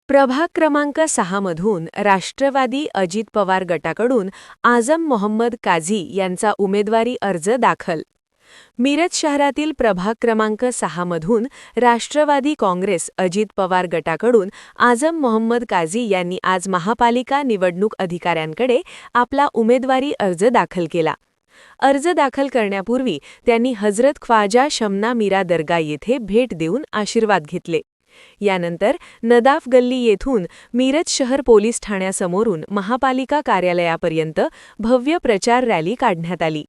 प्रभाग क्रमांक 6 मधून राष्ट्रवादी अजित पवार गटाकडून आझम मोहम्मद काझी यांचा उमेदवारी अर्ज दाखल. मिरज शहरातील प्रभाग क्रमांक 6 मधून राष्ट्रवादी काँग्रेस अजित पवार गटाकडून आझम मोहम्मद काझी यांनी आज महापालिका निवडणूक अधिकाऱ्यांकडे आपला उमेदवारी अर्ज दाखल केला. अर्ज दाखल करण्यापूर्वी त्यांनी हजरत ख्वाजा शमना मीरा दर्गा येथे भेट देऊन आशीर्वाद घेतले. यानंतर नदाफ गल्ली येथून मिरज शहर पोलीस ठाण्यासमोरून महापालिका कार्यालयापर्यंत भव्य प्रचार रॅली काढण्यात आली.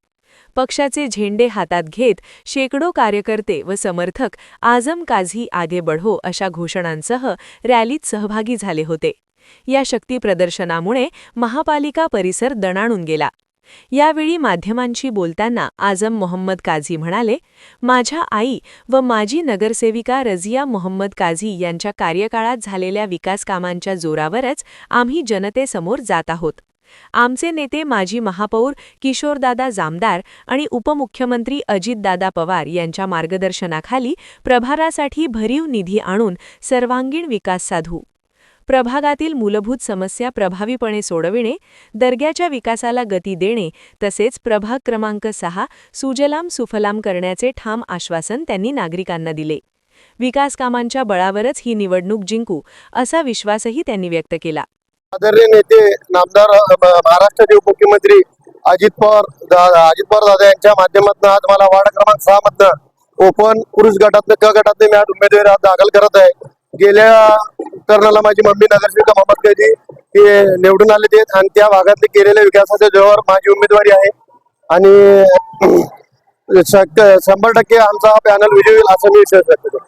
पक्षाचे झेंडे हातात घेत शेकडो कार्यकर्ते व समर्थक आझम काझी आगे बढो अशा घोषणांसह रॅलीत सहभागी झाले होते. या शक्ती प्रदर्शनामुळे महापालिका परिसर दणाणून गेला. यावेळी माध्यमांशी बोलताना आझम मोहम्मद काझी म्हणाले, माझ्या आई व माजी नगरसेविका रझिया मोहम्मद काझी यांच्या कार्यकाळात झालेल्या विकासकामांच्या जोरावरच आम्ही जनतेसमोर जात आहोत. आमचे नेते माजी महापौर किशोरदादा जामदार आणि उपमुख्यमंत्री अजितदादा पवार यांच्या मार्गदर्शनाखाली प्रभारासाठी भरीव निधी आणून सर्वांगीण विकास साधू. प्रभागातील मूलभूत समस्या प्रभावीपणे सोडविणे, दर्ग्याच्या विकासाला गती देणे तसेच प्रभाग क्रमांक 6 सुजलाम सुफलाम करण्याचे ठाम आश्वासन त्यांनी नागरिकांना दिले. विकासकामांच्या बळावरच ही निवडणूक जिंकू असा विश्वासही त्यांनी व्यक्त केला. आदरणीय नेते नामदार महाराष्ट्राचे उपमुख्यमंत्री अजित पवार दादा यांच्या माध्यमातून आज मला वार्ड क्रमांक 6 मधनं ओपन पुरुष गटातनं क गटातनं मी आज उमेदवारी दाखल करत आहे. गेल्या टर्नला माझी मम्मी नगरसेविका मोहम्मद काझी ते निवडून आले ते आणि त्या भागातले केलेल्या विकासाच्या जोरावर माझी उमेदवारी आहे आणि 100% आमचा पॅनल विजयी होईल असं मी विश्वास व्यक्त करतो.